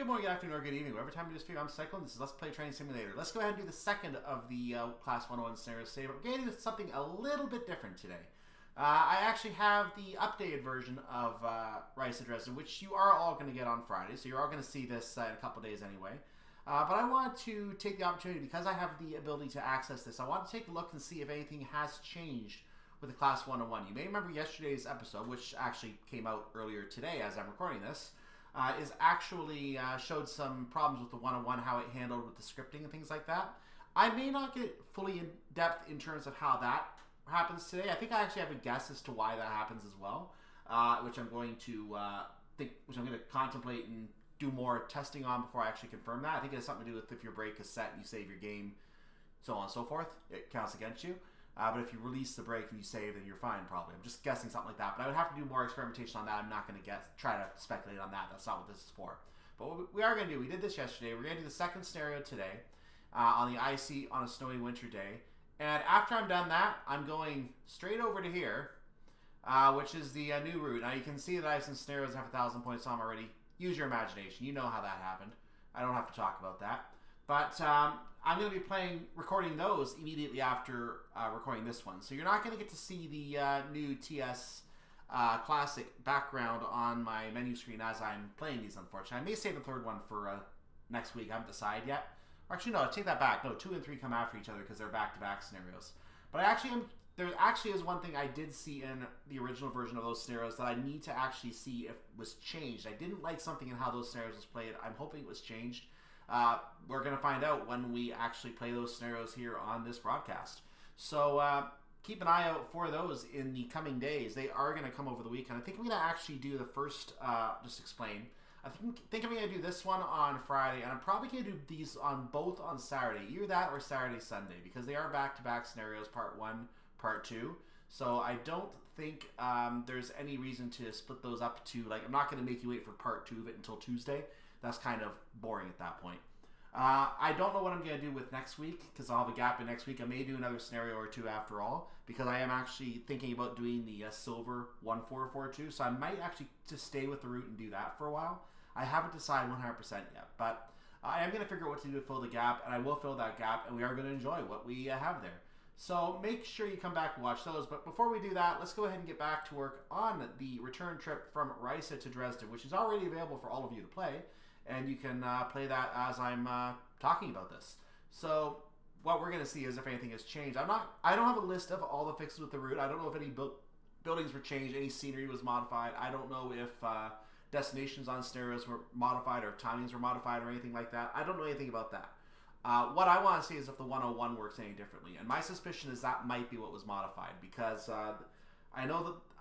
Good morning, good afternoon, or good evening. Whatever time it is for you, I'm Cyclone. This is Let's Play Train Simulator. Let's go ahead and do the second of the Class 101 scenarios today, but we're going to do something a little bit different today. I actually have the updated version of Riesa-Dresden, which you are all going to get on Friday, so you're all going to see this in a couple days anyway. But I want to take the opportunity, because I have the ability to access this, I want to take a look and see if anything has changed with the Class 101. You may remember yesterday's episode, which actually came out earlier today as I'm recording this, is actually showed some problems with the 101, how it handled with the scripting and things like that. I may not get fully in depth in terms of how that happens today. I think I actually have a guess as to why that happens as well, which I'm going to contemplate and do more testing on before I actually confirm that. I think it has something to do with if your break is set and you save your game, so on and so forth, it counts against you. But if you release the break and you save, then you're fine, probably. I'm just guessing something like that. But I would have to do more experimentation on that. I'm not going to try to speculate on that. That's not what this is for. But what we are going to do, we did this yesterday. We're going to do the second scenario today on the icy on a snowy winter day. And after I'm done that, I'm going straight over to here, which is the new route. Now you can see that I have some scenarios that have 1,000 points on them already. Use your imagination. You know how that happened. I don't have to talk about that. But I'm going to be recording those immediately after recording this one. So you're not going to get to see the new TS Classic background on my menu screen as I'm playing these, unfortunately. I may save the third one for next week. I haven't decided yet. Or actually, no, take that back. No, 2 and 3 come after each other because they're back-to-back scenarios. But there actually is one thing I did see in the original version of those scenarios that I need to actually see if was changed. I didn't like something in how those scenarios was played. I'm hoping it was changed. We're going to find out when we actually play those scenarios here on this broadcast. So keep an eye out for those in the coming days. They are going to come over the weekend. I think I'm going to actually do the first, just explain. I think I'm going to do this one on Friday, and I'm probably going to do these both on Saturday. Either that or Saturday, Sunday, because they are back-to-back scenarios, part 1, part 2. So I don't think there's any reason to split those up to, I'm not going to make you wait for part 2 of it until Tuesday. That's kind of boring at that point. I don't know what I'm going to do with next week, because I'll have a gap in next week. I may do another scenario or two after all, because I am actually thinking about doing the silver 1442, so I might actually just stay with the route and do that for a while. I haven't decided 100% yet, but I am going to figure out what to do to fill the gap, and I will fill that gap, and we are going to enjoy what we have there. So make sure you come back and watch those. But before we do that, let's go ahead and get back to work on the return trip from Riesa to Dresden, which is already available for all of you to play. And you can play that as I'm talking about this. So what we're going to see is if anything has changed. I don't have a list of all the fixes with the route. I don't know if any buildings were changed, any scenery was modified. I don't know if destinations on scenarios were modified or timings were modified or anything like that. I don't know anything about that. What I want to see is if the 101 works any differently. And my suspicion is that might be what was modified, because I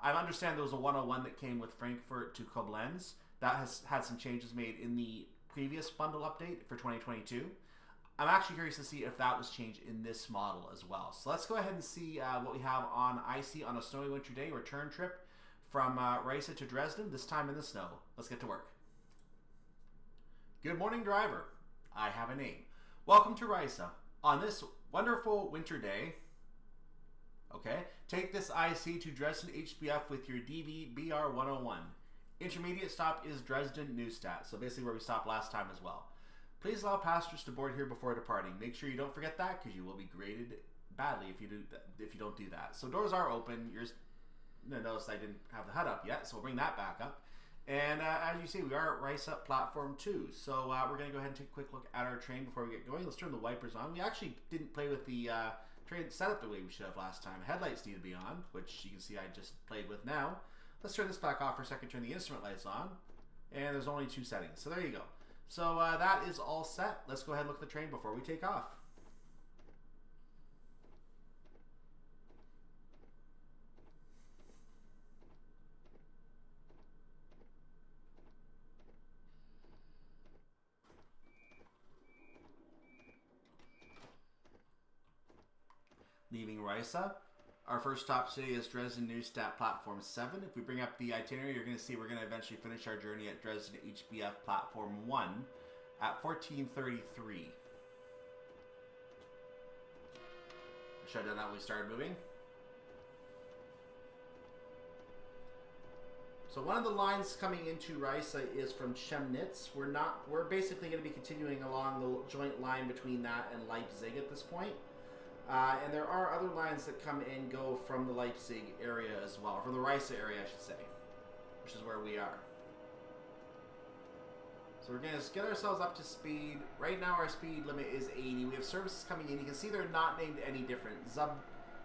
understand there was a 101 that came with Frankfurt to Koblenz. That has had some changes made in the previous bundle update for 2022. I'm actually curious to see if that was changed in this model as well. So let's go ahead and see what we have on icy on a snowy winter day return trip from Riesa to Dresden, this time in the snow. Let's get to work. Good morning, driver. I have a name. Welcome to Riesa. On this wonderful winter day, take this IC to Dresden Hbf with your DB BR 101. Intermediate stop is Dresden-Neustadt, so basically where we stopped last time as well. Please allow passengers to board here before departing. Make sure you don't forget that, because you will be graded badly if you don't do that. So doors are open. Notice I didn't have the HUD up yet, so we'll bring that back up. And as you see, we are at Riesa Platform 2. So we're going to go ahead and take a quick look at our train before we get going. Let's turn the wipers on. We actually didn't play with the train setup the way we should have last time. Headlights need to be on, which you can see I just played with now. Let's turn this back off for a second, turn the instrument lights on. And there's only 2 settings. So there you go. So that is all set. Let's go ahead and look at the train before we take off. Leaving Riesa, our first stop today is Dresden-Neustadt Platform 7. If we bring up the itinerary, you're going to see we're going to eventually finish our journey at Dresden Hbf Platform 1 at 14:33. Should have done that when we started moving. So one of the lines coming into Riesa is from Chemnitz. We're basically going to be continuing along the joint line between that and Leipzig at this point. And there are other lines that come and go from the Leipzig area as well, from the Riesa area, I should say, which is where we are. So we're going to get ourselves up to speed. Right now our speed limit is 80. We have services coming in. You can see they're not named any different. Zub,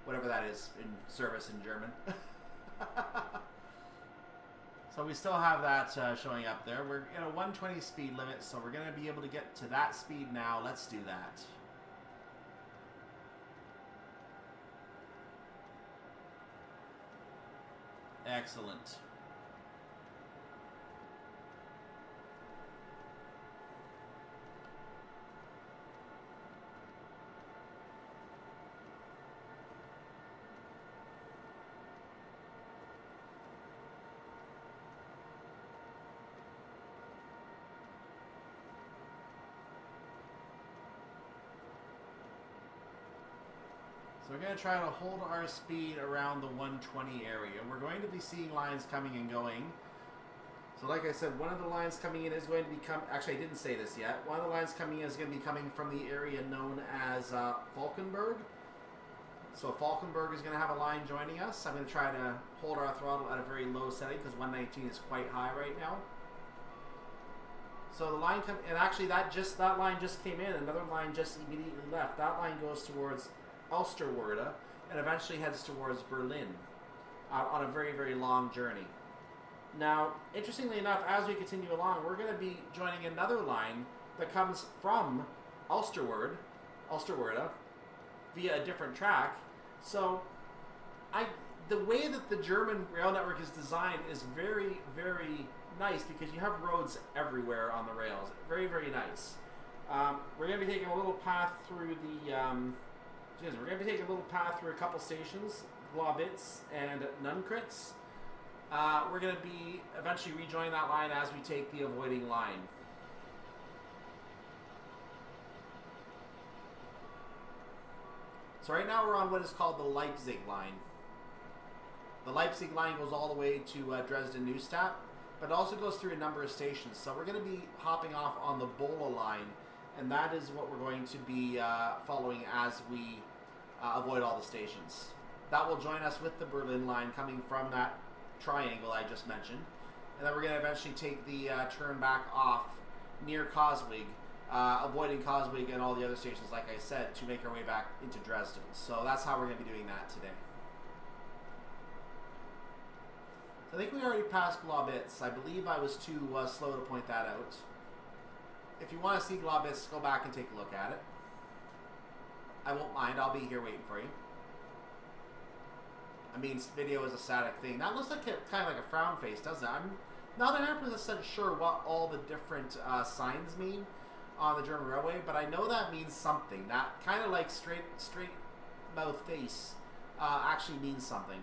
whatever that is in service in German. So we still have that showing up there. We're in a 120 speed limit, so we're going to be able to get to that speed now. Let's do that. Excellent. So we're going to try to hold our speed around the 120 area. We're going to be seeing lines coming and going. So like I said, one of the lines coming in is going to be actually I didn't say this yet. One of the lines coming in is going to be coming from the area known as Falkenberg. So Falkenberg is going to have a line joining us. I'm going to try to hold our throttle at a very low setting because 119 is quite high right now. So the line and actually that line just came in. Another line just immediately left. That line goes towards Osterwörde and eventually heads towards Berlin on a very, very long journey. Now, interestingly enough, as we continue along, we're going to be joining another line that comes from Osterwörde via a different track. So, the way that the German rail network is designed is very, very nice because you have roads everywhere on the rails. Very, very nice. We're going to be taking a little path through the... we're going to be taking a little path through a couple stations, Leckwitz and Nebenglais. We're going to be eventually rejoining that line as we take the avoiding line. So right now we're on what is called the Leipzig line. The Leipzig line goes all the way to Dresden-Neustadt, but it also goes through a number of stations. So we're going to be hopping off on the Bola line, and that is what we're going to be following as we avoid all the stations. That will join us with the Berlin line coming from that triangle I just mentioned. And then we're going to eventually take the turn back off near Coswig, avoiding Coswig and all the other stations, like I said, to make our way back into Dresden. So that's how we're going to be doing that today. So I think we already passed Leckwitz. I believe I was too slow to point that out. If you want to see Leckwitz, go back and take a look at it. I won't mind. I'll be here waiting for you. I mean, video is a static thing. That looks like kind of like a frown face, doesn't it? I'm not 100% sure what all the different signs mean on the German railway, but I know that means something. That kind of like straight mouth face actually means something.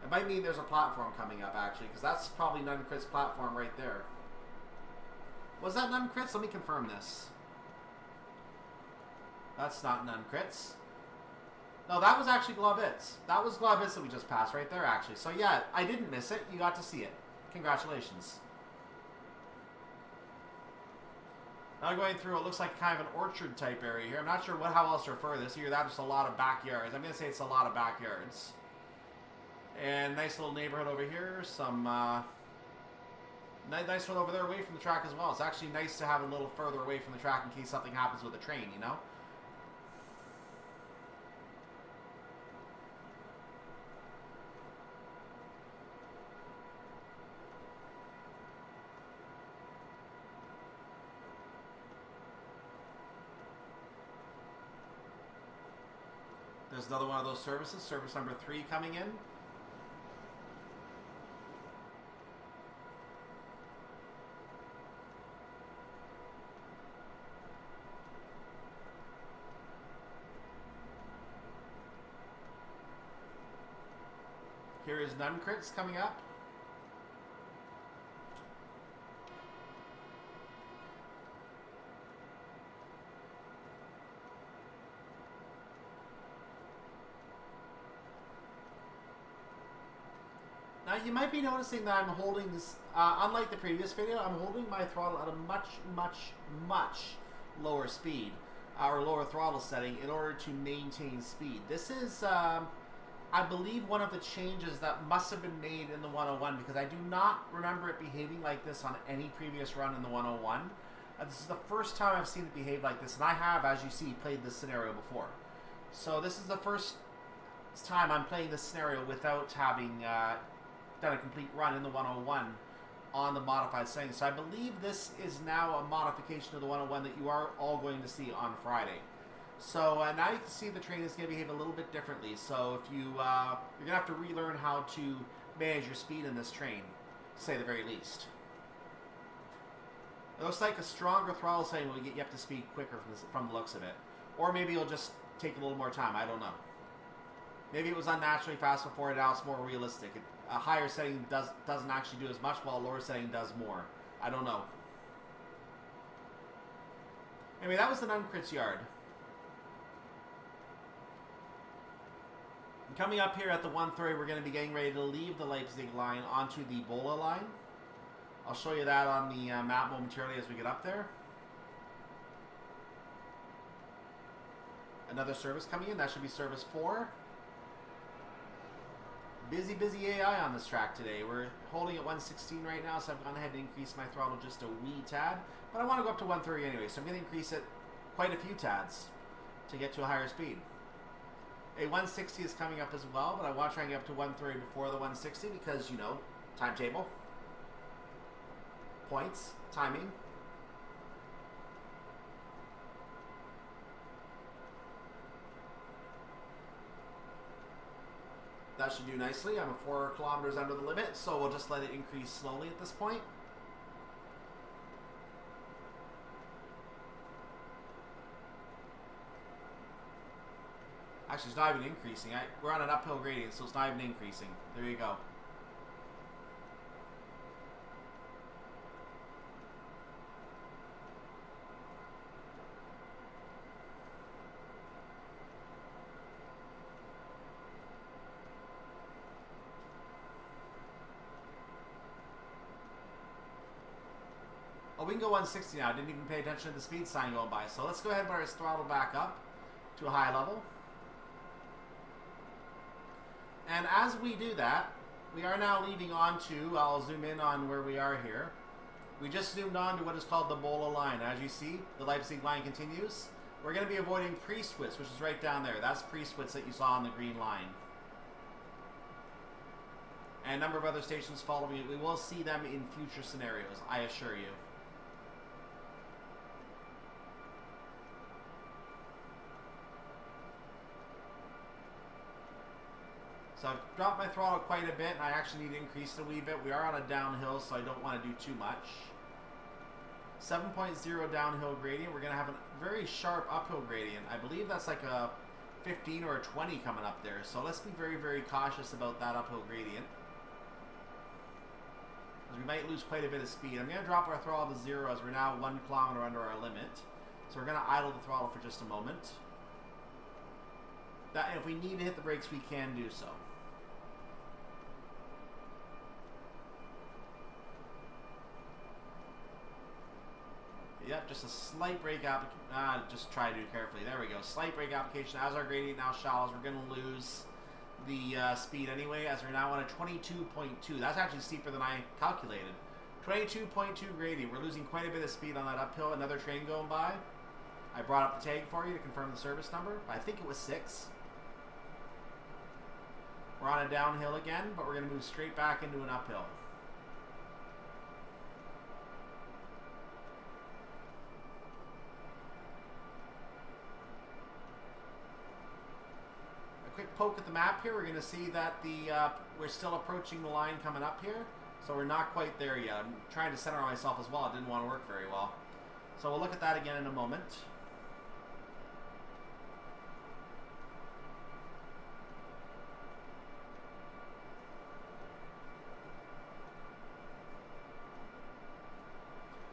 It might mean there's a platform coming up, actually, because that's probably Nebenglais platform right there. Was that Nebenglais? Let me confirm this. That's not Nebenglais. No, that was actually Leckwitz. That was Leckwitz that we just passed right there, actually. So yeah, I didn't miss it. You got to see it. Congratulations. Now going through what looks like kind of an orchard type area here. I'm not sure how else to refer to this. Either that or just a lot of backyards. I'm going to say it's a lot of backyards. And nice little neighborhood over here. Some nice one over there away from the track as well. It's actually nice to have a little further away from the track in case something happens with the train, you know? There's another one of those services, service number 3 coming in. Here is Nebenglais coming up. You might be noticing that I'm holding this, unlike the previous video, I'm holding my throttle at a much, much, much lower speed, or lower throttle setting in order to maintain speed. This is, I believe, one of the changes that must have been made in the 101, because I do not remember it behaving like this on any previous run in the 101. This is the first time I've seen it behave like this, and I have, as you see, played this scenario before. So this is the first time I'm playing this scenario without having done a complete run in the 101 on the modified settings. So I believe this is now a modification of the 101 that you are all going to see on Friday. So now you can see the train is going to behave a little bit differently. So if you, you're going to have to relearn how to manage your speed in this train, to say the very least. It looks like a stronger throttle setting will get you up to speed quicker from the looks of it. Or maybe it'll just take a little more time, I don't know. Maybe it was unnaturally fast before, and now it's more realistic. A higher setting doesn't actually do as much, while a lower setting does more. I don't know. Anyway, that was the Nunkritz yard. And coming up here at the 1:30, we're going to be getting ready to leave the Leipzig line onto the Bola line. I'll show you that on the map momentarily as we get up there. Another service coming in. That should be service 4. Busy AI on this track today. We're holding at 116 right now, so I've gone ahead and increased my throttle just a wee tad. But I want to go up to 130 anyway, so I'm going to increase it quite a few tads to get to a higher speed. A 160 is coming up as well, but I want to try and get up to 130 before the 160 because, you know, timetable, points, timing. That should do nicely. I'm 4 kilometers under the limit, so we'll just let it increase slowly at this point. Actually, it's not even increasing. We're on an uphill gradient, so it's not even increasing. There you go. Oh, we can go 160 now. I didn't even pay attention to the speed sign going by. So let's go ahead and put our throttle back up to a high level. And as we do that, we are now leaving onto, I'll zoom in on where we are here. We just zoomed on to what is called the Bola line. As you see, the Leipzig line continues. We're going to be avoiding Priestwitz, which is right down there. That's Priestwitz that you saw on the green line. And a number of other stations following it. We will see them in future scenarios, I assure you. So I've dropped my throttle quite a bit, and I actually need to increase it a wee bit. We are on a downhill, so I don't want to do too much. 7.0 downhill gradient. We're going to have a very sharp uphill gradient. I believe that's like a 15 or a 20 coming up there. So let's be very cautious about that uphill gradient, because we might lose quite a bit of speed. I'm going to drop our throttle to 0 as we're now 1 kilometer under our limit. So we're going to idle the throttle for just a moment. That, if we need to hit the brakes, we can do so. Yep, just a slight brake application. Just try to do it carefully. There we go. Slight brake application. As our gradient now shallows, we're going to lose the speed anyway, as we're now on a 22.2. That's actually steeper than I calculated. 22.2 gradient. We're losing quite a bit of speed on that uphill. Another train going by. I brought up the tag for you to confirm the service number. I think it was 6. We're on a downhill again, but we're going to move straight back into an uphill. Quick poke at the map here. We're going to see that we're still approaching the line coming up here, so we're not quite there yet. I'm trying to center on myself as well. It didn't want to work very well, so we'll look at that again in a moment.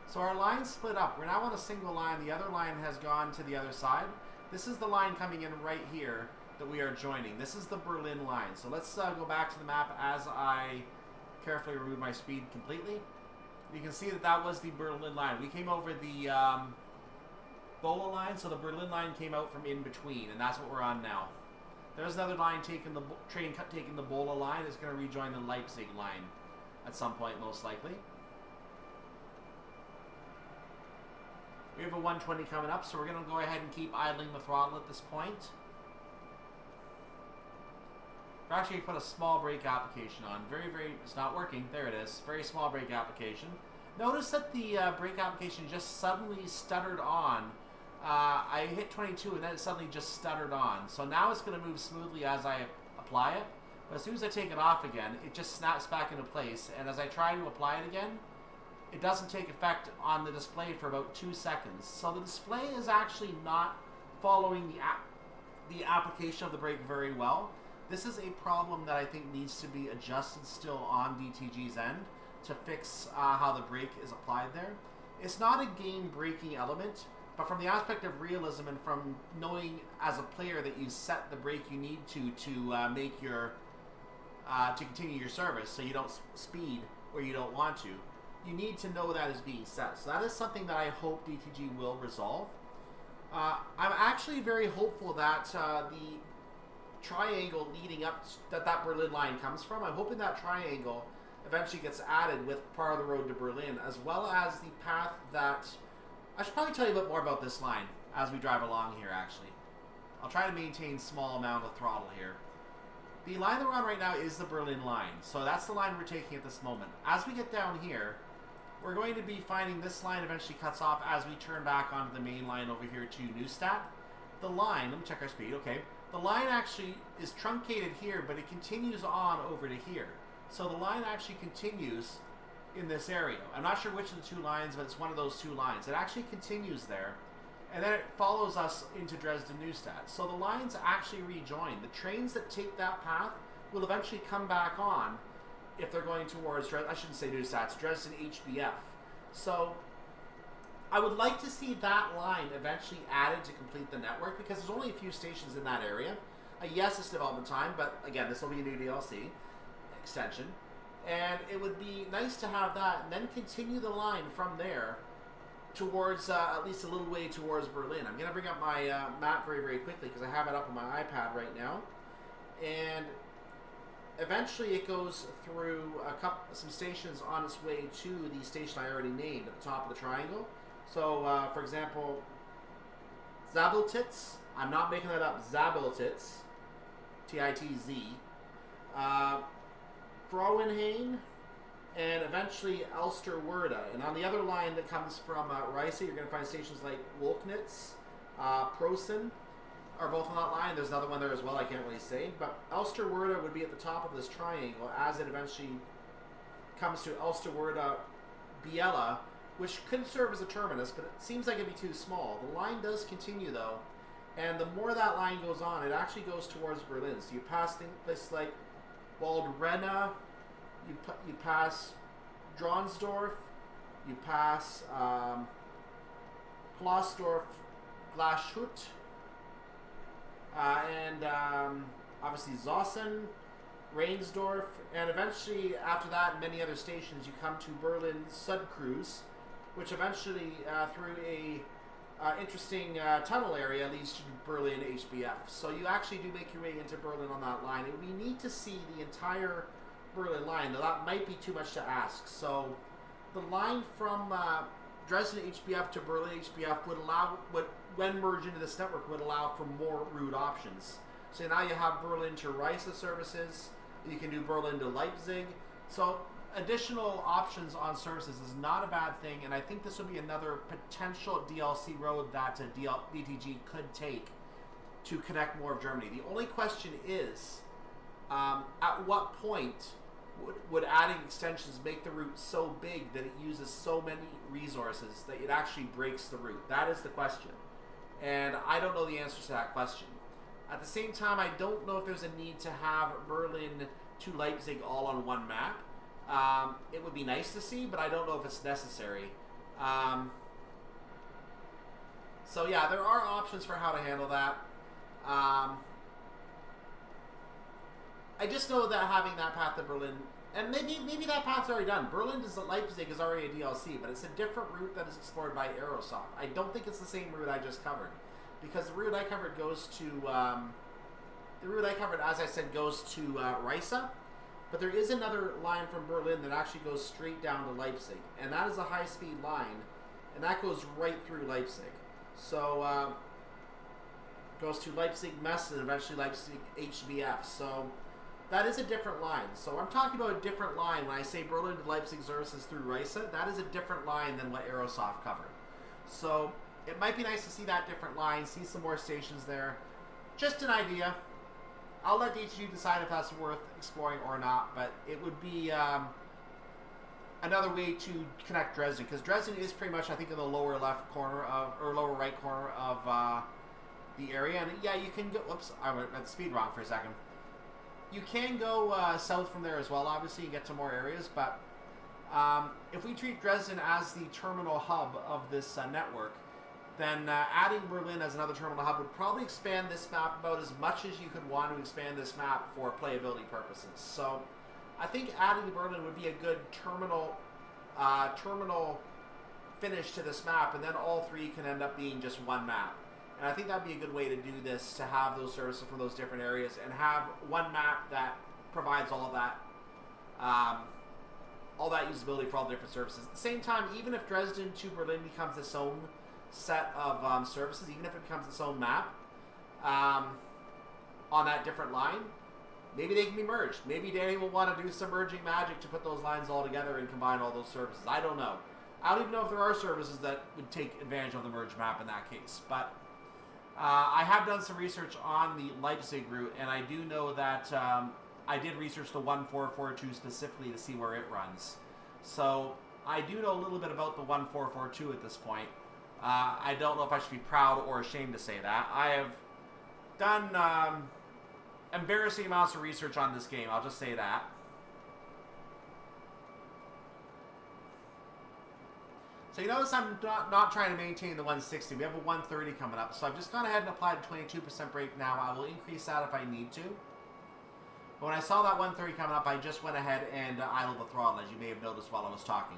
So our line split up. We're now on a single line. The other line has gone to the other side. This is the line coming in right here that we are joining. This is the Berlin line. So let's go back to the map as I carefully remove my speed completely. You can see that that was the Berlin line. We came over the Bola line, so the Berlin line came out from in between, and that's what we're on now. There's another line taking the train taking the Bola line. It's going to rejoin the Leipzig line at some point, most likely. We have a 120 coming up, so we're going to go ahead and keep idling the throttle at this point. We're actually put a small brake application on. It's not working. There it is. Very small brake application. Notice that the brake application just suddenly stuttered on. I hit 22 and then it suddenly just stuttered on. So now it's going to move smoothly as I apply it. But as soon as I take it off again, it just snaps back into place. And as I try to apply it again, it doesn't take effect on the display for about 2 seconds. So the display is actually not following the application of the brake very well. This is a problem that I think needs to be adjusted still on DTG's end to fix how the brake is applied there. It's not a game-breaking element, but from the aspect of realism and from knowing as a player that you set the brake you need to make your to continue your service, so you don't speed where you don't want to, you need to know that is being set. So that is something that I hope DTG will resolve. I'm actually very hopeful that the triangle leading up that Berlin line comes from, I'm hoping that triangle eventually gets added with part of the road to Berlin, as well as the path that... I should probably tell you a bit more about this line as we drive along here, actually. I'll try to maintain small amount of throttle here. The line that we're on right now is the Berlin line, so that's the line we're taking at this moment. As we get down here, we're going to be finding this line eventually cuts off as we turn back onto the main line over here to Neustadt. The line, let me check our speed, okay. The line actually is truncated here, but it continues on over to here. So the line actually continues in this area. I'm not sure which of the two lines, but it's one of those two lines. It actually continues there, and then it follows us into Dresden-Neustadt. So the lines actually rejoin. The trains that take that path will eventually come back on if they're going towards, I shouldn't say Neustadt, it's Dresden Hbf. So I would like to see that line eventually added to complete the network, because there's only a few stations in that area. Yes, it's development time, but again, this will be a new DLC extension. And it would be nice to have that and then continue the line from there towards, at least a little way towards Berlin. I'm going to bring up my map very, very quickly because I have it up on my iPad right now. And eventually it goes through some stations on its way to the station I already named at the top of the triangle. So, for example, Zabeltitz. I'm not making that up. Zabeltitz. T-I-T-Z. Frauenhain, and eventually Elsterwerda. And on the other line that comes from Riesa, you're going to find stations like Wolknitz, Prosen are both on that line. There's another one there as well, I can't really say. But Elsterwerda would be at the top of this triangle as it eventually comes to Elsterwerda Biella, which could serve as a terminus, but it seems like it'd be too small. The line does continue, though, and the more that line goes on, it actually goes towards Berlin. So you pass places like Waldrena, you pass Dronsdorf, you pass Plossdorf, Glashut, and obviously Zossen, Reinsdorf, and eventually after that, many other stations, you come to Berlin Sudkreuz, which eventually through a interesting tunnel area leads to Berlin Hbf. So you actually do make your way into Berlin on that line. It would be neat to see the entire Berlin line, though that might be too much to ask. So the line from Dresden Hbf to Berlin Hbf would allow, when merged into this network, would allow for more route options. So now you have Berlin to Riesa services, you can do Berlin to Leipzig. So additional options on services is not a bad thing, and I think this would be another potential DLC road that DTG could take to connect more of Germany. The only question is, at what point would adding extensions make the route so big that it uses so many resources that it actually breaks the route? That is the question, and I don't know the answer to that question. At the same time, I don't know if there's a need to have Berlin to Leipzig all on one map. It would be nice to see, but I don't know if it's necessary. So yeah, there are options for how to handle that. I just know that having that path to Berlin And maybe that path's already done. Berlin to Leipzig is already a DLC, but it's a different route that is explored by Aerosoft. I don't think it's the same route I just covered, because the route I covered goes to as I said, goes to Riesa, but there is another line from Berlin that actually goes straight down to Leipzig, and that is a high-speed line, and that goes right through Leipzig. So goes to Leipzig Messe and eventually Leipzig Hbf. So that is a different line. So I'm talking about a different line when I say Berlin to Leipzig services through Riesa. That is a different line than what Aerosoft covered. So it might be nice to see that different line, see some more stations there. Just an idea. I'll let each of you decide if that's worth exploring or not, but it would be another way to connect Dresden, because Dresden is pretty much, I think, in the lower left corner of, or lower right corner of the area. And yeah, you can go, whoops, I went at the speed wrong for a second. You can go south from there as well, obviously, and get to more areas, but if we treat Dresden as the terminal hub of this network, then adding Berlin as another terminal hub would probably expand this map about as much as you could want to expand this map for playability purposes. So I think adding Berlin would be a good terminal finish to this map, and then all three can end up being just one map. And I think that'd be a good way to do this, to have those services from those different areas and have one map that provides all of that usability for all the different services. At the same time, even if Dresden to Berlin becomes its own set of services, even if it becomes its own map on that different line, maybe they can be merged. Maybe Danny will want to do some merging magic to put those lines all together and combine all those services. I don't know. I don't even know if there are services that would take advantage of the merge map in that case. But I have done some research on the Leipzig route, and I do know that I did research the 1442 specifically to see where it runs. So I do know a little bit about the 1442 at this point. I don't know if I should be proud or ashamed to say that. I have done embarrassing amounts of research on this game, I'll just say that. So you notice I'm not trying to maintain the 160. We have a 130 coming up. So I've just gone ahead and applied a 22% brake now. I will increase that if I need to. But when I saw that 130 coming up, I just went ahead and idled the throttle, as you may have noticed while I was talking.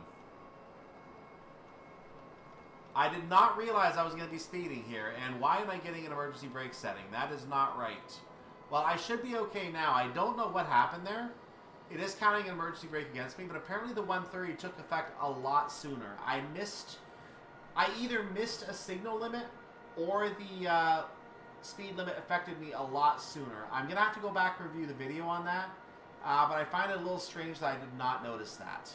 I did not realize I was going to be speeding here, and why am I getting an emergency brake setting? That is not right. Well, I should be okay now. I don't know what happened there. It is counting an emergency brake against me, but apparently the 130 took effect a lot sooner. I either missed a signal limit, or the speed limit affected me a lot sooner. I'm going to have to go back and review the video on that, but I find it a little strange that I did not notice that.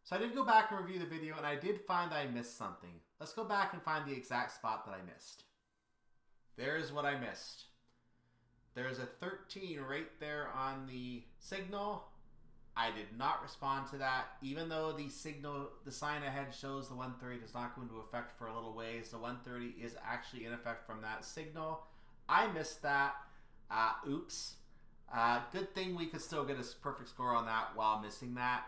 So I did go back and review the video, and I did find that I missed something. Let's go back and find the exact spot that I missed. There's what I missed. There's a 13 right there on the signal. I did not respond to that. Even though the sign ahead shows the 130 does not go into effect for a little ways, the 130 is actually in effect from that signal. I missed that. Oops. Good thing we could still get a perfect score on that while missing that.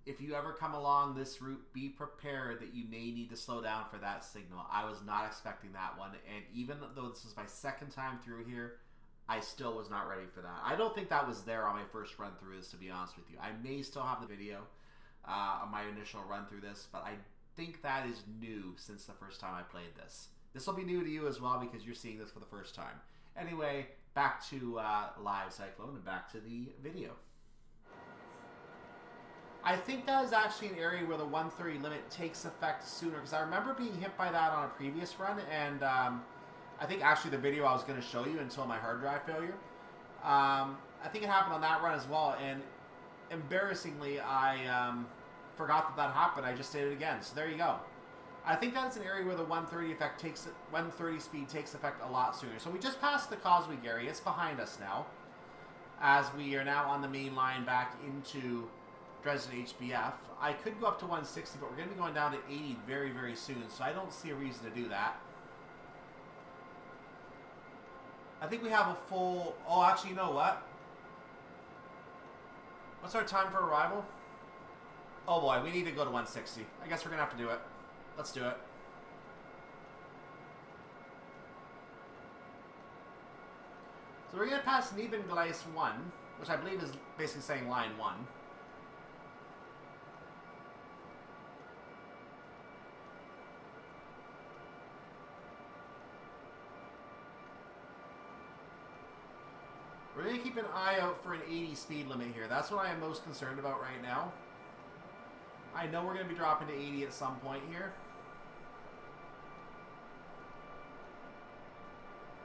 If you ever come along this route, be prepared that you may need to slow down for that signal. I was not expecting that one, and even though this is my second time through here, I still was not ready for that. I don't think that was there on my first run through this, to be honest with you. I may still have the video of my initial run through this, but I think that is new since the first time I played this. This will be new to you as well because you're seeing this for the first time. Anyway, back to Live Cyclone and back to the video. I think that is actually an area where the 130 limit takes effect sooner, because I remember being hit by that on a previous run, and I think actually the video I was going to show you until my hard drive failure. I think it happened on that run as well, and embarrassingly I forgot that happened. I just did it again, so there you go. I think that's an area where the 130 speed takes effect a lot sooner. So we just passed the Causeway area. It's behind us now, as we are now on the main line back into Dresden Hbf. I could go up to 160, but we're going to be going down to 80 very, very soon, so I don't see a reason to do that. I think we have a full... Oh, actually, you know what? What's our time for arrival? Oh boy, we need to go to 160. I guess we're going to have to do it. Let's do it. So we're going to pass Nebenglais 1. which I believe is basically saying line 1. We're going to keep an eye out for an 80 speed limit here. That's what I am most concerned about right now. I know we're going to be dropping to 80 at some point here.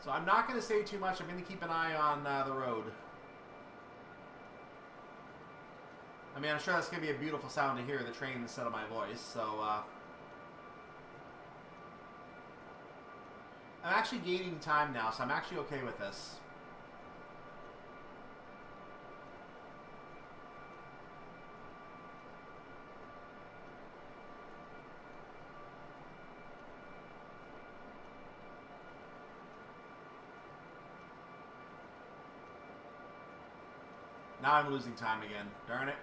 So I'm not going to say too much. I'm going to keep an eye on the road. I mean, I'm sure that's going to be a beautiful sound to hear, the train instead of my voice. So, I'm actually gaining time now, so I'm actually okay with this. Now I'm losing time again. Darn it.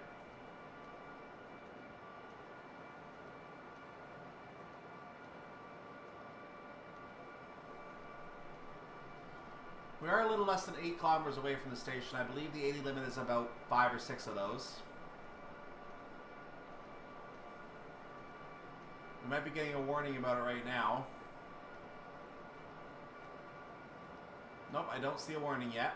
We are a little less than 8 kilometers away from the station. I believe the 80 limit is about 5 or 6 of those. We might be getting a warning about it right now. Nope, I don't see a warning yet.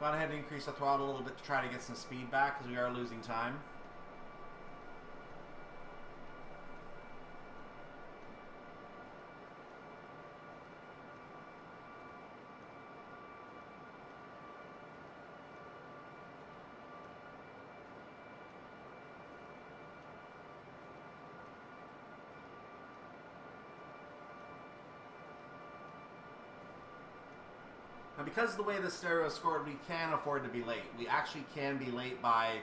Gone ahead and increase the throttle a little bit to try to get some speed back because we are losing time. Now, because of the way the stereo is scored, we can afford to be late. We actually can be late by,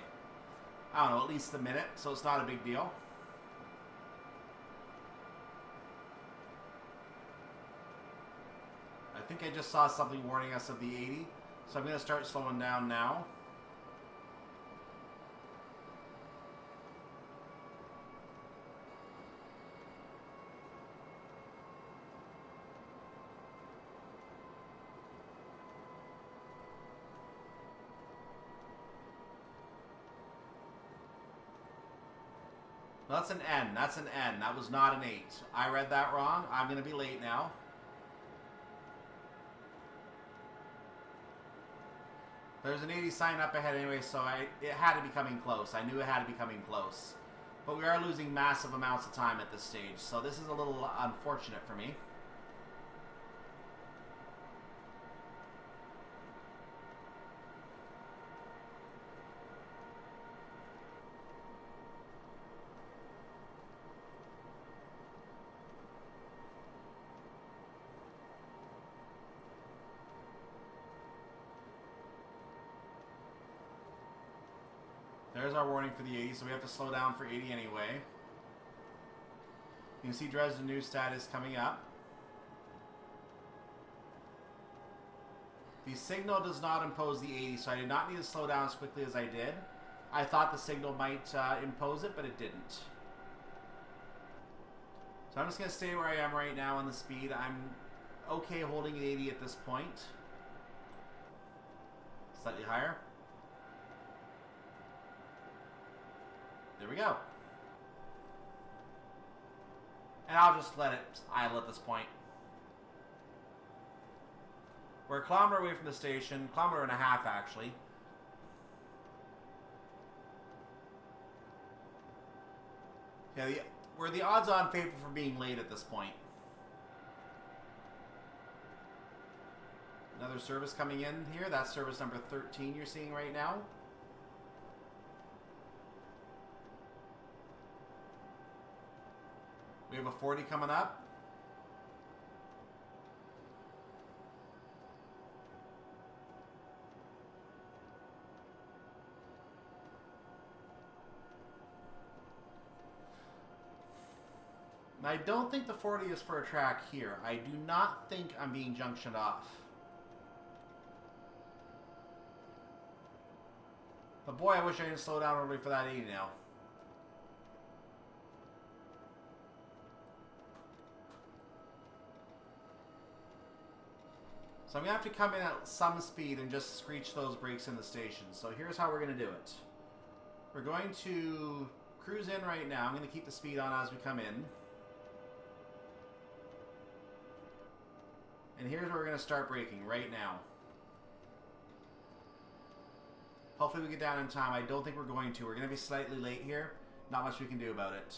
I don't know, at least a minute, so it's not a big deal. I think I just saw something warning us of the 80, so I'm going to start slowing down now. That's an N. That's an N. That was not an 8. I read that wrong. I'm going to be late now. There's an 80 sign up ahead anyway, so it had to be coming close. I knew it had to be coming close. But we are losing massive amounts of time at this stage, so this is a little unfortunate for me. There's our warning for the 80, so we have to slow down for 80 anyway. You can see Dresden-Neustadt is coming up. The signal does not impose the 80, so I did not need to slow down as quickly as I did. I thought the signal might impose it, but it didn't. So I'm just going to stay where I am right now on the speed. I'm okay holding an 80 at this point. Slightly higher. There we go. And I'll just let it idle at this point. We're a kilometer away from the station, kilometer and a half actually. Yeah, we're the odds-on favorite for being late at this point. Another service coming in here. That's service number 13 you're seeing right now. We have a 40 coming up. I don't think the 40 is for a track here. I do not think I'm being junctioned off. But boy, I wish I didn't slow down early for that 80 now. So I'm going to have to come in at some speed and just screech those brakes in the station. So here's how we're going to do it. We're going to cruise in right now. I'm going to keep the speed on as we come in. And here's where we're going to start braking right now. Hopefully we get down in time. I don't think we're going to. We're going to be slightly late here. Not much we can do about it.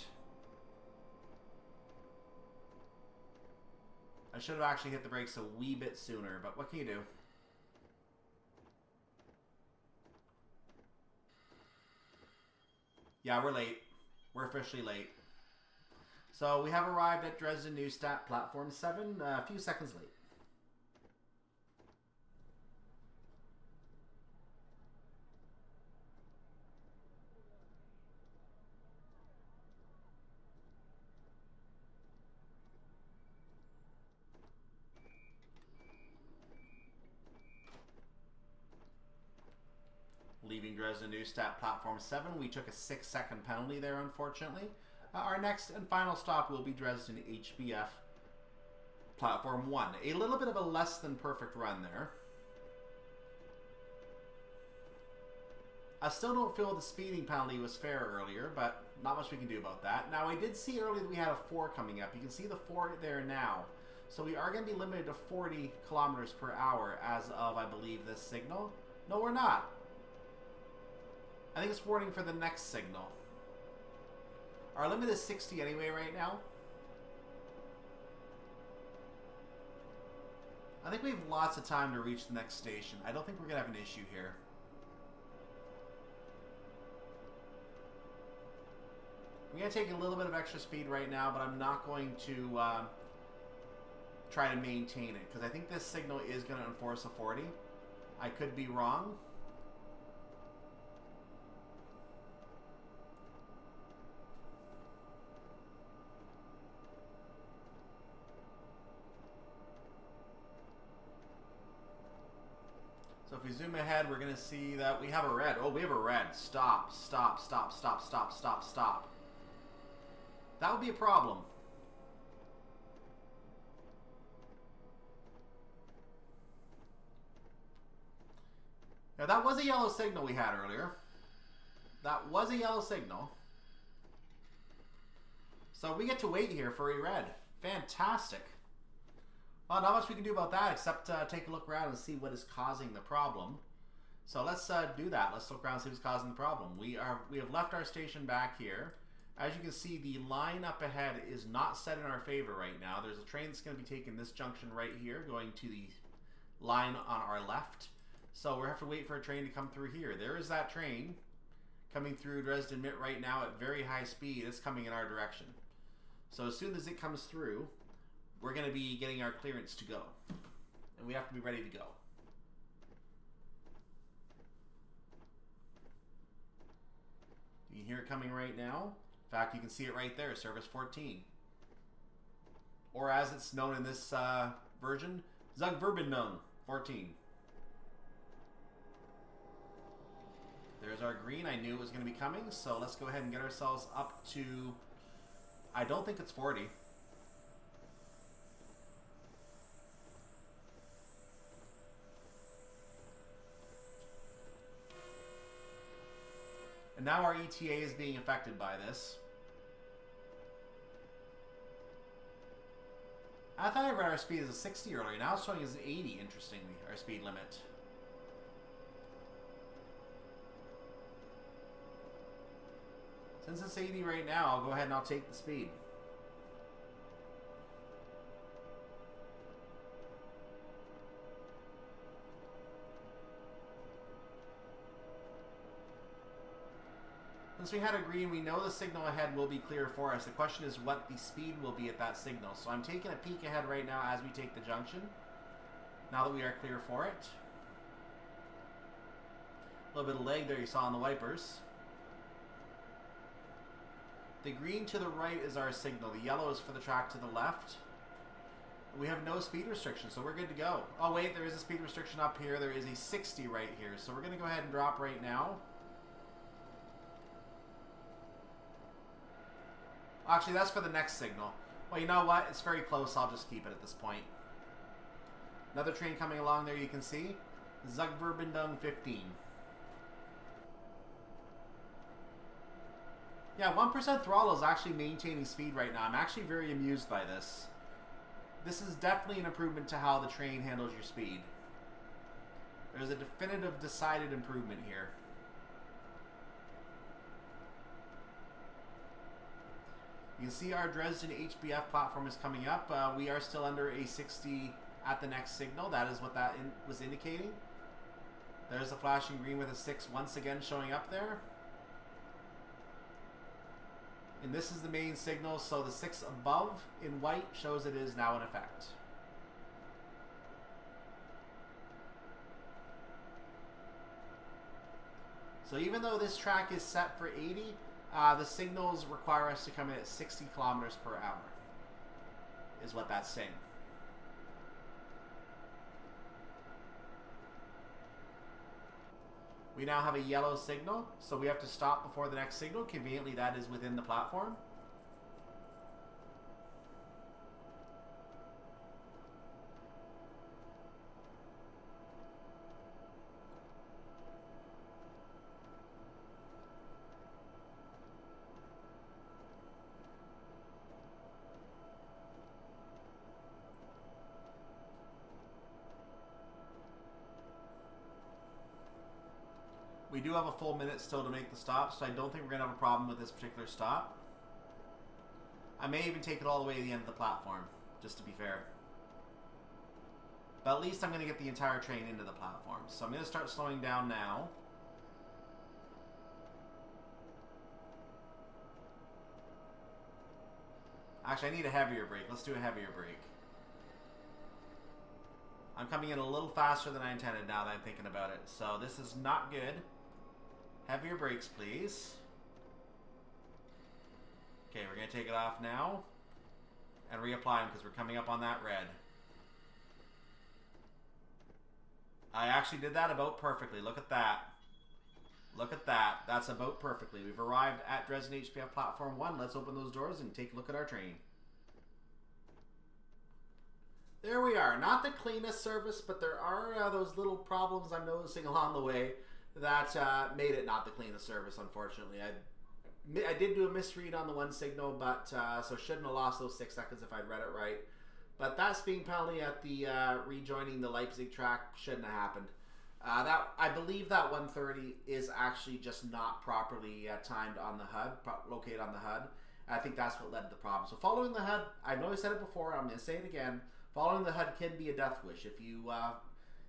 I should have actually hit the brakes a wee bit sooner, but what can you do? Yeah, we're late. We're officially late. So we have arrived at Dresden-Neustadt, platform 7, a few seconds late. Leaving Dresden-Neustadt, platform 7, we took a 6-second penalty there, unfortunately. Our next and final stop will be Dresden Hbf, platform 1. A little bit of a less than perfect run there. I still don't feel the speeding penalty was fair earlier, but not much we can do about that. Now, I did see earlier that we had a 4 coming up. You can see the 4 there now. So we are going to be limited to 40 kilometers per hour as of, I believe, this signal. No, we're not. I think it's warning for the next signal. Our limit is 60 anyway right now. I think we have lots of time to reach the next station. I don't think we're going to have an issue here. I'm going to take a little bit of extra speed right now, but I'm not going to try to maintain it, because I think this signal is going to enforce a 40. I could be wrong. So if we zoom ahead, we're going to see that we have a red. Oh, we have a red. Stop, stop, stop, stop, stop, stop, stop. That would be a problem. Now, that was a yellow signal we had earlier. That was a yellow signal. So we get to wait here for a red. Fantastic. Well, not much we can do about that except take a look around and see what is causing the problem. So let's do that. Let's look around and see what's causing the problem. We have left our station back here. As you can see, the line up ahead is not set in our favor right now. There's a train that's going to be taking this junction right here, going to the line on our left. So we have to wait for a train to come through here. There is that train coming through Dresden Mitt right now at very high speed. It's coming in our direction. So as soon as it comes through, we're going to be getting our clearance to go. And we have to be ready to go. You can hear it coming right now. In fact, you can see it right there, service 14. Or as it's known in this version, Zugverbindung 14. There's our green. I knew it was going to be coming, so let's go ahead and get ourselves up to, I don't think it's 40. And now our ETA is being affected by this. I thought I read our speed as a 60 earlier. Now it's showing as an 80, interestingly, our speed limit. Since it's 80 right now, I'll go ahead and I'll take the speed. Since we had a green, we know the signal ahead will be clear for us. The question is what the speed will be at that signal. So I'm taking a peek ahead right now as we take the junction, now that we are clear for it. A little bit of lag there you saw on the wipers. The green to the right is our signal. The yellow is for the track to the left. We have no speed restriction, so we're good to go. Oh wait, there is a speed restriction up here. There is a 60 right here. So we're going to go ahead and drop right now. Actually, that's for the next signal. Well, you know what? It's very close. I'll just keep it at this point. Another train coming along there, you can see. Zugverbindung 15. Yeah, 1% throttle is actually maintaining speed right now. I'm actually very amused by this. This is definitely an improvement to how the train handles your speed. There's a definitive, decided improvement here. You can see our Dresden Hbf platform is coming up. We are still under a 60 at the next signal. That is what that was indicating. There's the flashing green with a 6 once again showing up there. And this is the main signal, so the 6 above in white shows it is now in effect. So even though this track is set for 80, the signals require us to come in at 60 kilometers per hour, is what that's saying. We now have a yellow signal, so we have to stop before the next signal. Conveniently, that is within the platform. We do have a full minute still to make the stop, so I don't think we're going to have a problem with this particular stop. I may even take it all the way to the end of the platform, just to be fair. But at least I'm going to get the entire train into the platform. So I'm going to start slowing down now. Actually, I need a heavier brake. Let's do a heavier brake. I'm coming in a little faster than I intended now that I'm thinking about it. So this is not good. Heavier brakes, please. Okay, we're going to take it off now and reapply them because we're coming up on that red. I actually did that about perfectly. Look at that. Look at that. That's about perfectly. We've arrived at Dresden Hbf Platform 1. Let's open those doors and take a look at our train. There we are. Not the cleanest service, but there are those little problems I'm noticing along the way that made it not the cleanest service, unfortunately. I did do a misread on the one signal, but so shouldn't have lost those 6 seconds if I'd read it right. But that speeding penalty at the rejoining the Leipzig track shouldn't have happened. I believe that 130 is actually just not properly timed on the HUD, located on the HUD. I think that's what led to the problem. So following the HUD, I know I said it before, I'm going to say it again. Following the HUD can be a death wish. If you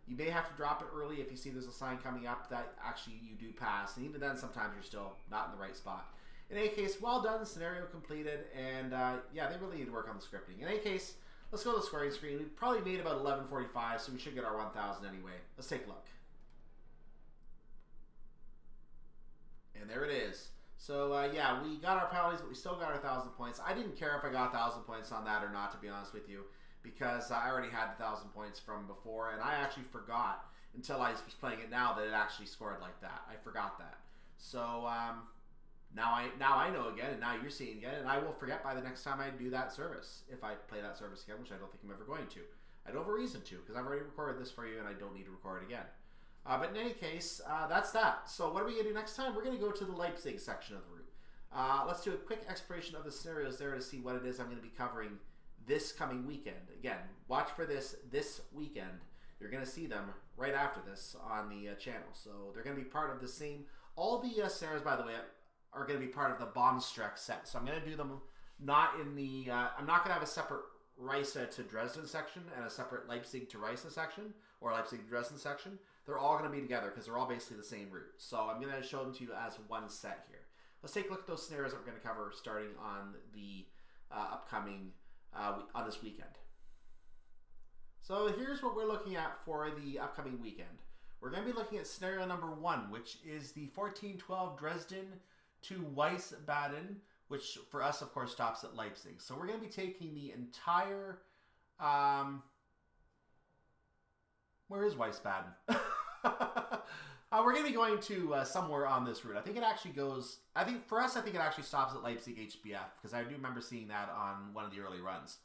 you may have to drop it early if you see there's a sign coming up that actually you do pass, and even then sometimes you're still not in the right spot. In any case, well done, scenario completed, and yeah, they really need to work on the scripting. In any case, let's go to the scoring screen. We probably made about 11:45, so we should get our 1,000 anyway. Let's take a look. And there it is. So yeah, we got our penalties, but we still got our 1,000 points. I didn't care if I got 1,000 points on that or not, to be honest with you, because I already had 1,000 points from before, and I actually forgot until I was playing it now that it actually scored like that. I forgot that. So now I know again, and now you're seeing again, and I will forget by the next time I do that service, if I play that service again, which I don't think I'm ever going to. I don't have a reason to, because I've already recorded this for you, and I don't need to record it again. But in any case, that's that. So what are we going to do next time? We're going to go to the Leipzig section of the route. Let's do a quick exploration of the scenarios there to see what it is I'm going to be covering this coming weekend. Again, watch for this weekend. You're going to see them right after this on the channel. So they're going to be part of the same. All the scenarios, by the way, are going to be part of the Bahnstrecke set. So I'm going to do them not in the. I'm not going to have a separate Riesa to Dresden section and a separate Leipzig to Riesa section or Leipzig to Dresden section. They're all going to be together because they're all basically the same route. So I'm going to show them to you as one set here. Let's take a look at those scenarios that we're going to cover starting on the upcoming on this weekend. So here's what we're looking at for the upcoming weekend. We're going to be looking at scenario number 1, which is the 1412 Dresden to Wiesbaden, which for us, of course, stops at Leipzig. So we're going to be taking the entire... where is Wiesbaden? We're going to be going to somewhere on this route. I think it actually goes, for us, I think it actually stops at Leipzig Hbf, because I do remember seeing that on one of the early runs.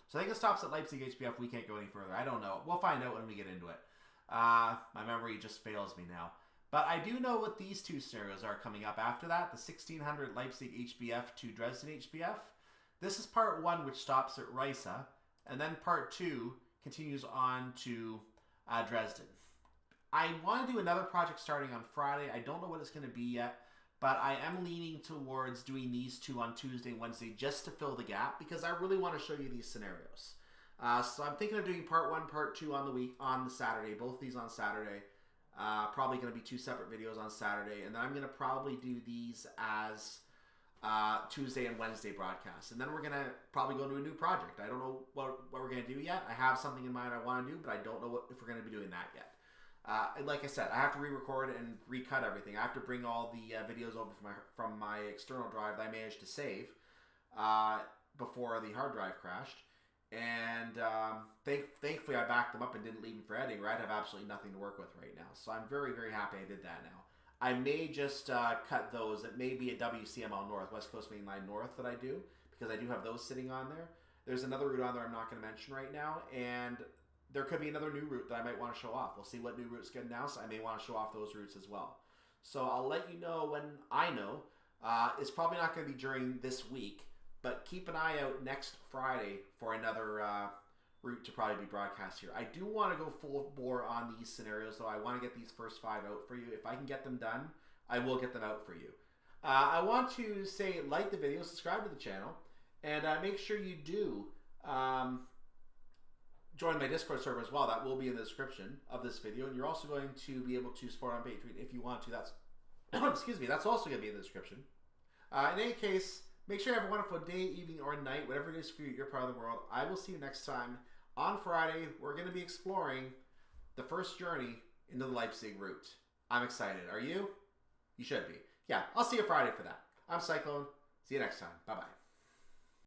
So I think it stops at Leipzig Hbf. We can't go any further. I don't know. We'll find out when we get into it. My memory just fails me now. But I do know what these two scenarios are coming up after that. The 1600 Leipzig Hbf to Dresden Hbf. This is part 1, which stops at Riesa. And then part 2 continues on to Dresden. I want to do another project starting on Friday. I don't know what it's going to be yet. But I am leaning towards doing these two on Tuesday and Wednesday just to fill the gap, because I really want to show you these scenarios. So I'm thinking of doing part 1, part 2 on the Saturday. Both these on Saturday. Probably going to be 2 separate videos on Saturday. And then I'm going to probably do these as Tuesday and Wednesday broadcasts. And then we're going to probably go into a new project. I don't know what we're going to do yet. I have something in mind I want to do, but I don't know if we're going to be doing that yet. Like I said, I have to re-record and recut everything. I have to bring all the videos over from my external drive that I managed to save before the hard drive crashed. And thankfully I backed them up and didn't leave them for editing, or I'd have absolutely nothing to work with right now. So I'm very, very happy I did that now. I may just cut those. It may be a WCML North, West Coast Main Line North, that I do, because I do have those sitting on there. There's another route on there I'm not going to mention right now, and there could be another new route that I might want to show off. We'll see what new routes get announced. I may want to show off those routes as well. So I'll let you know when I know. It's probably not going to be during this week, but keep an eye out next Friday for another route to probably be broadcast here. I do want to go full bore on these scenarios, though. I want to get these first 5 out for you. If I can get them done, I will get them out for you. I want to say, like the video, subscribe to the channel, and make sure you do join my Discord server as well. That will be in the description of this video, and you're also going to be able to support on Patreon if you want to. That's excuse me, that's also going to be in the description. In any case, make sure you have a wonderful day, evening, or night, whatever it is for you, your part of the world. I will see you next time. On Friday, we're going to be exploring the first journey into the Leipzig route. I'm excited. Are you? You should be. Yeah, I'll see you Friday for that. I'm Cyclone. See you next time. Bye-bye.